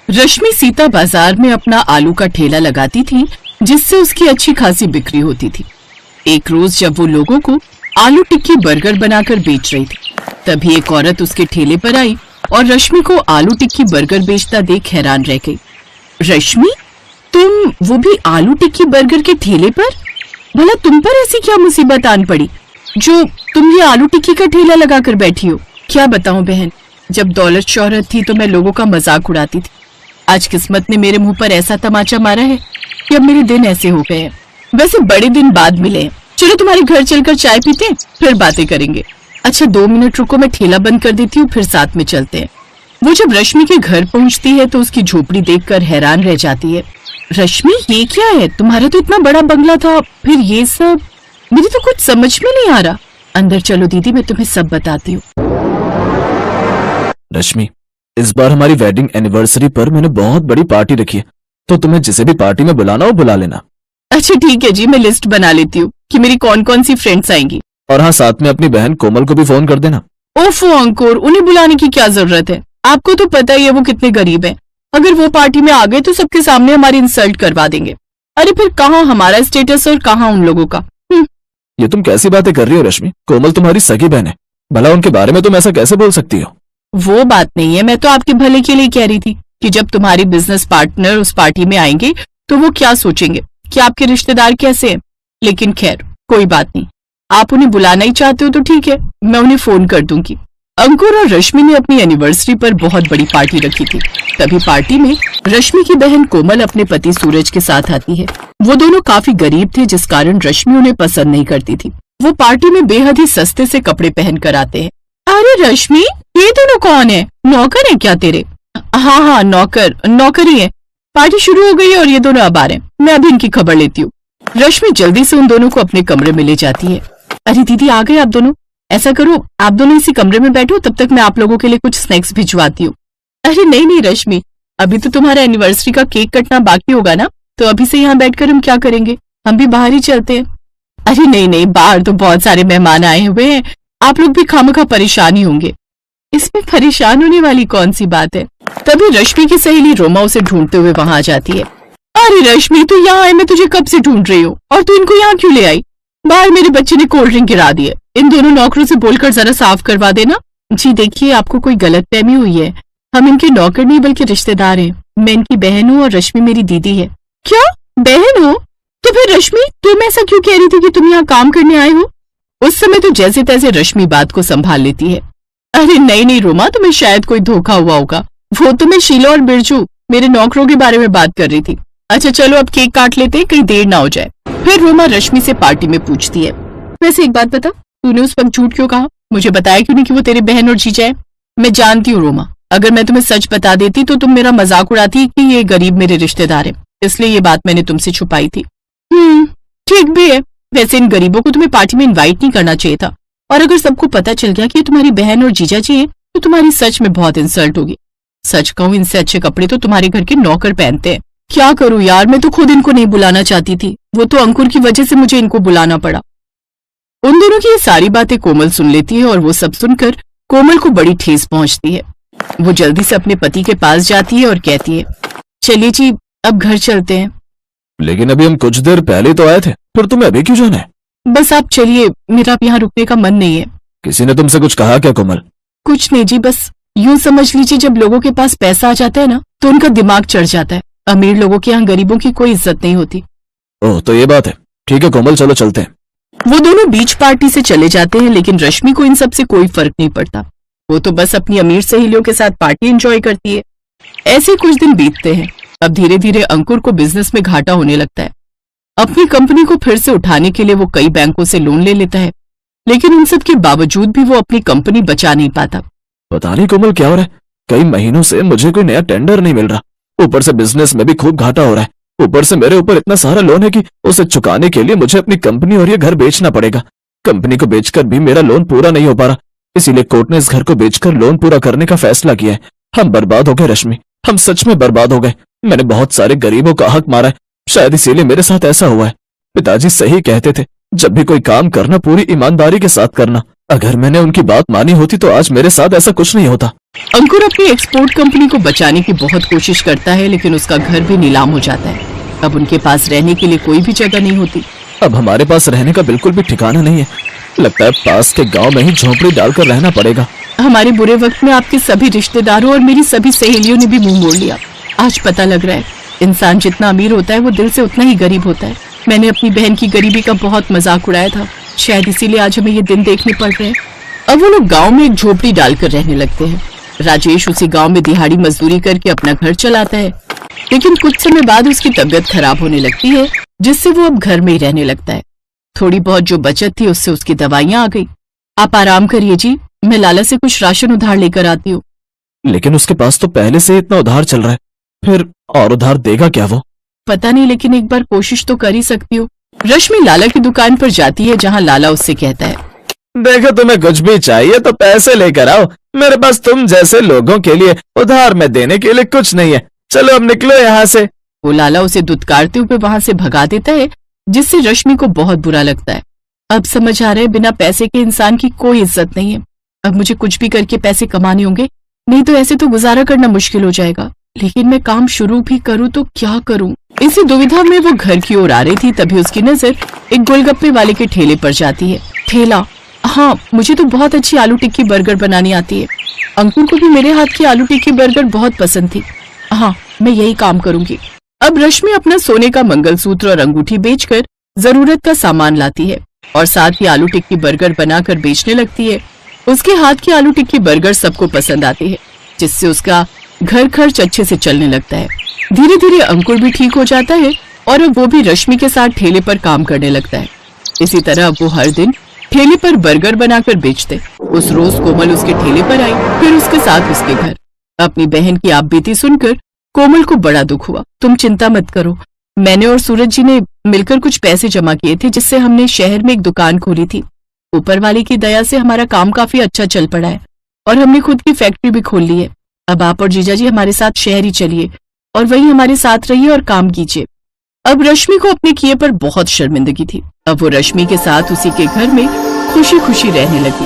रश्मि सीता बाजार में अपना आलू का ठेला लगाती थी, जिससे उसकी अच्छी खासी बिक्री होती थी। एक रोज जब वो लोगों को आलू टिक्की बर्गर बनाकर बेच रही थी, तभी एक औरत उसके ठेले पर आई और रश्मि को आलू टिक्की बर्गर बेचता देख हैरान रह गई। रश्मि, तुम वो भी आलू टिक्की बर्गर के ठेले पर? भला तुम पर ऐसी क्या मुसीबत आन पड़ी जो तुम ये आलू टिक्की का ठेला लगाकर बैठी हो? क्या बताऊं बहन, जब दौलत शोहरत थी तो मैं लोगों का मजाक उड़ाती थी। आज किस्मत ने मेरे मुंह पर ऐसा तमाचा मारा है कि अब मेरे दिन ऐसे हो गए हैं। वैसे बड़े दिन बाद मिले हैं। चलो तुम्हारे घर चलकर चाय पीते हैं, फिर बातें करेंगे। अच्छा 2 मिनट रुको, मैं ठेला बंद कर देती हूँ, फिर साथ में चलते हैं। वो जब रश्मि के घर पहुंचती है तो उसकी झोपड़ी देखकर हैरान रह जाती है। रश्मि, ये क्या है? तुम्हारा तो इतना बड़ा बंगला था, फिर ये सब? मुझे तो कुछ समझ में नहीं आ रहा। अंदर चलो दीदी, मैं तुम्हें सब बताती हूँ। रश्मि, इस बार हमारी वेडिंग एनिवर्सरी पर मैंने बहुत बड़ी पार्टी रखी है, तो तुम्हें जिसे भी पार्टी में बुलाना हो बुला लेना। अच्छा ठीक है जी, मैं लिस्ट बना लेती हूँ कि मेरी कौन कौन सी फ्रेंड्स आएंगी। और हाँ, साथ में अपनी बहन कोमल को भी फोन कर देना। ओफो अंकुर, उन्हें बुलाने की क्या जरूरत है? आपको तो पता ही है वो कितने गरीब हैं। अगर वो पार्टी में आ गए तो सबके सामने हमारी इंसल्ट करवा देंगे। अरे फिर कहाँ हमारा स्टेटस और कहाँ उन लोगों का। ये तुम कैसी बातें कर रही हो रश्मि? कोमल तुम्हारी सगी बहन है, भला उनके बारे में तुम ऐसा कैसे बोल सकती हो? वो बात नहीं है, मैं तो आपके भले के लिए कह रही थी कि जब तुम्हारे बिजनेस पार्टनर उस पार्टी में आएंगे तो वो क्या सोचेंगे कि आपके रिश्तेदार कैसे हैं। लेकिन खैर कोई बात नहीं, आप उन्हें बुलाना ही चाहते हो तो ठीक है, मैं उन्हें फोन कर दूंगी। अंकुर और रश्मि ने अपनी एनिवर्सरी पर बहुत बड़ी पार्टी रखी थी। तभी पार्टी में रश्मि की बहन कोमल अपने पति सूरज के साथ आती है। वो दोनों काफी गरीब थे, जिस कारण रश्मि उन्हें पसंद नहीं करती थी। वो पार्टी में बेहद ही सस्ते से कपड़े पहन कर आते हैं। अरे रश्मि, ये दोनों कौन है? नौकर है क्या तेरे? हाँ, नौकर ही है। पार्टी शुरू हो गई है और ये दोनों अब आ रहे हैं। मैं अभी इनकी खबर लेती हूँ। रश्मि जल्दी से उन दोनों को अपने कमरे में ले जाती है। अरे दीदी, आ गए आप दोनों? ऐसा करो, आप दोनों इसी कमरे में बैठो, तब तक मैं आप लोगों के लिए कुछ स्नैक्स भिजवाती हूँ। अरे नहीं रश्मि, अभी तो तुम्हारा एनिवर्सरी का केक कटना बाकी होगा ना, तो अभी से यहाँ बैठकर हम क्या करेंगे? हम भी बाहर ही चलते हैं। अरे नहीं, बाहर तो बहुत सारे मेहमान आए हुए हैं, आप लोग भी खामखा परेशान ही होंगे। इसमें परेशान होने वाली कौन सी बात है? तभी रश्मि की सहेली रोमा उसे ढूंढते हुए वहां आ जाती है। अरे रश्मि, तू यहाँ है, मैं तुझे कब से ढूंढ रही हूँ, और तू इनको यहाँ क्यों ले आई? बाहर मेरे बच्चे ने कोल्ड ड्रिंक गिरा दी है, इन दोनों नौकरों से बोलकर जरा साफ करवा देना। जी देखिए, आपको कोई गलतफहमी हुई है, हम इनके नौकर नहीं बल्कि रिश्तेदार हैं। मैं इनकी बहन हूँ और रश्मि मेरी दीदी है। क्या बहन हो? तो फिर रश्मि, तुम ऐसा क्यों कह रही थी कि तुम यहाँ काम करने आए हो? उस समय तो जैसे तैसे रश्मि बात को संभाल लेती है। अरे नहीं रोमा, तुम्हें शायद कोई धोखा हुआ होगा। वो तो मैं शीला और बिरजू, मेरे नौकरों के बारे में बात कर रही थी। अच्छा चलो अब केक काट लेते हैं, कहीं देर ना हो जाए। फिर रोमा रश्मि से पार्टी में पूछती है, वैसे एक बात बता, तूने उस वक्त झूठ क्यों कहा? मुझे बताया क्यों नहीं कि वो तेरी बहन और जीजा है? मैं जानती हूँ रोमा, अगर मैं तुम्हें सच बता देती तो तुम मेरा मजाक उड़ाती कि ये गरीब मेरे रिश्तेदार है, इसलिए ये बात मैंने तुमसे छुपाई थी। ठीक भी है। वैसे इन गरीबों को तुम्हें पार्टी में इनवाइट नहीं करना चाहिए था, और अगर सबको पता चल गया कि ये तुम्हारी बहन और जीजा जी है तो तुम्हारी सच में बहुत इंसल्ट होगी। सच कहूँ, इनसे अच्छे कपड़े तो तुम्हारे घर के नौकर पहनते हैं। क्या करूँ यार, मैं तो खुद इनको नहीं बुलाना चाहती थी, वो तो अंकुर की वजह से मुझे इनको बुलाना पड़ा। उन दोनों की ये सारी बातें कोमल सुन लेती है और वो सब सुनकर कोमल को बड़ी ठेस पहुंचती है। वो जल्दी से अपने पति के पास जाती है और कहती है, चलिए जी अब घर चलते हैं। लेकिन अभी हम कुछ देर पहले तो आए थे, फिर तुम्हें अभी क्यों जाना है? बस आप चलिए, मेरा अब यहाँ रुकने का मन नहीं है। किसी ने तुमसे कुछ कहा क्या कोमल? कुछ नहीं जी, बस यूं समझ लीजिए, जब लोगों के पास पैसा आ जाता है ना तो उनका दिमाग चढ़ जाता है। अमीर लोगों के यहाँ गरीबों की कोई इज्जत नहीं होती। ओह, तो ये बात है। ठीक है कोमल, चलो चलते हैं। वो दोनों बीच पार्टी से चले जाते हैं, लेकिन रश्मि को इन सब से कोई फर्क नहीं पड़ता। वो तो बस अपनी अमीर सहेलियों के साथ पार्टी एंजॉय करती है। ऐसे कुछ दिन बीतते हैं। अब धीरे धीरे अंकुर को बिजनेस में घाटा होने लगता है। अपनी कंपनी को फिर से उठाने के लिए वो कई बैंकों से लोन ले लेता है, लेकिन उन सब के बावजूद भी वो अपनी कंपनी बचा नहीं पाता। पता नहीं कोमल क्या हो रहा है, कई महीनों से मुझे कोई नया टेंडर नहीं मिल रहा, ऊपर से बिजनेस में भी खूब घाटा हो रहा है, ऊपर से मेरे ऊपर इतना सारा लोन है कि उसे चुकाने के लिए मुझे अपनी कंपनी और ये घर बेचना पड़ेगा। कंपनी को बेचकर भी मेरा लोन पूरा नहीं हो पा रहा, इसीलिए कोर्ट ने इस घर को बेचकर लोन पूरा करने का फैसला किया है। हम बर्बाद हो गए रश्मि, हम सच में बर्बाद हो गए। मैंने बहुत सारे गरीबों का हक मारा है, शायद इसीलिए मेरे साथ ऐसा हुआ है। पिताजी सही कहते थे, जब भी कोई काम करना पूरी ईमानदारी के साथ करना। अगर मैंने उनकी बात मानी होती तो आज मेरे साथ ऐसा कुछ नहीं होता। अंकुर अपनी एक्सपोर्ट कंपनी को बचाने की बहुत कोशिश करता है, लेकिन उसका घर भी नीलाम हो जाता है। अब उनके पास रहने के लिए कोई भी जगह नहीं होती। अब हमारे पास रहने का बिल्कुल भी ठिकाना नहीं है। लगता है पास के गांव में ही झोपड़ी डालकर रहना पड़ेगा। हमारे बुरे वक्त में आपके सभी रिश्तेदारों और मेरी सभी सहेलियों ने भी मुंह मोड़ लिया। आज पता लग रहा है, इंसान जितना अमीर होता है वो दिल से उतना ही गरीब होता है। मैंने अपनी बहन की गरीबी का बहुत मजाक उड़ाया था, शायद इसीलिए आज हमें ये दिन देखने पड़ रहे हैं। अब वो लोग गांव में एक झोपड़ी डालकर रहने लगते हैं। राजेश उसी गांव में दिहाड़ी मजदूरी करके अपना घर चलाता है, लेकिन कुछ समय बाद उसकी तबीयत खराब होने लगती है, जिससे वो अब घर में ही रहने लगता है। थोड़ी बहुत जो बचत थी उससे उसकी दवाइयां आ गई। आप आराम करिए जी, मैं लाला से कुछ राशन उधार लेकर आती हूँ। लेकिन उसके पास तो पहले से इतना उधार चल रहा है, फिर और उधार देगा क्या वो? पता नहीं, लेकिन एक बार कोशिश तो कर ही सकती हो। रश्मि लाला की दुकान पर जाती है, जहाँ लाला उससे कहता है, देखो तुम्हें कुछ भी चाहिए तो पैसे लेकर आओ, मेरे पास तुम जैसे लोगों के लिए उधार में देने के लिए कुछ नहीं है। चलो अब निकलो यहाँ से। वो लाला उसे दुत्कारते हुए वहां से भगा देता है, जिससे रश्मि को बहुत बुरा लगता है। अब समझ आ रहा है बिना पैसे के इंसान की कोई इज्जत नहीं है। अब मुझे कुछ भी करके पैसे कमाने होंगे, नहीं तो ऐसे तो गुजारा करना मुश्किल हो जाएगा। लेकिन मैं काम शुरू भी करूँ तो क्या करूँ? इसी दुविधा में वो घर की ओर आ रही थी, तभी उसकी नजर एक गोलगप्पे वाले के ठेले पर जाती है। ठेला, हाँ, मुझे तो बहुत अच्छी आलू टिक्की बर्गर बनानी आती है। अंकुर को भी मेरे हाथ की आलू टिक्की बर्गर बहुत पसंद थी। हाँ, मैं यही काम करूंगी। अब रश्मि अपना सोने का मंगलसूत्र और अंगूठी बेचकर जरूरत का सामान लाती है और साथ ही आलू टिक्की बर्गर बनाकर बेचने लगती है। उसके हाथ की आलू टिक्की बर्गर सबको पसंद आती है, जिससे उसका घर खर्च अच्छे से चलने लगता है। धीरे धीरे अंकुर भी ठीक हो जाता है और अब वो भी रश्मि के साथ ठेले पर काम करने लगता है। इसी तरह अब वो हर दिन ठेले पर बर्गर बनाकर बेचते। उस रोज कोमल उसके ठेले पर आई, फिर उसके साथ उसके घर। अपनी बहन की आपबीती सुनकर कोमल को बड़ा दुख हुआ। तुम चिंता मत करो, मैंने और सूरज जी ने मिलकर कुछ पैसे जमा किए थे, जिससे हमने शहर में एक दुकान खोली थी। ऊपर वाले की दया से हमारा काम काफी अच्छा चल पड़ा है और हमने खुद की फैक्ट्री भी खोल ली है। अब आप और जीजा जी हमारे साथ शहर ही चलिए और वहीं हमारे साथ रहिए और काम कीजिए। अब रश्मि को अपने किए पर बहुत शर्मिंदगी थी। अब वो रश्मि के साथ उसी के घर में खुशी खुशी रहने लगी।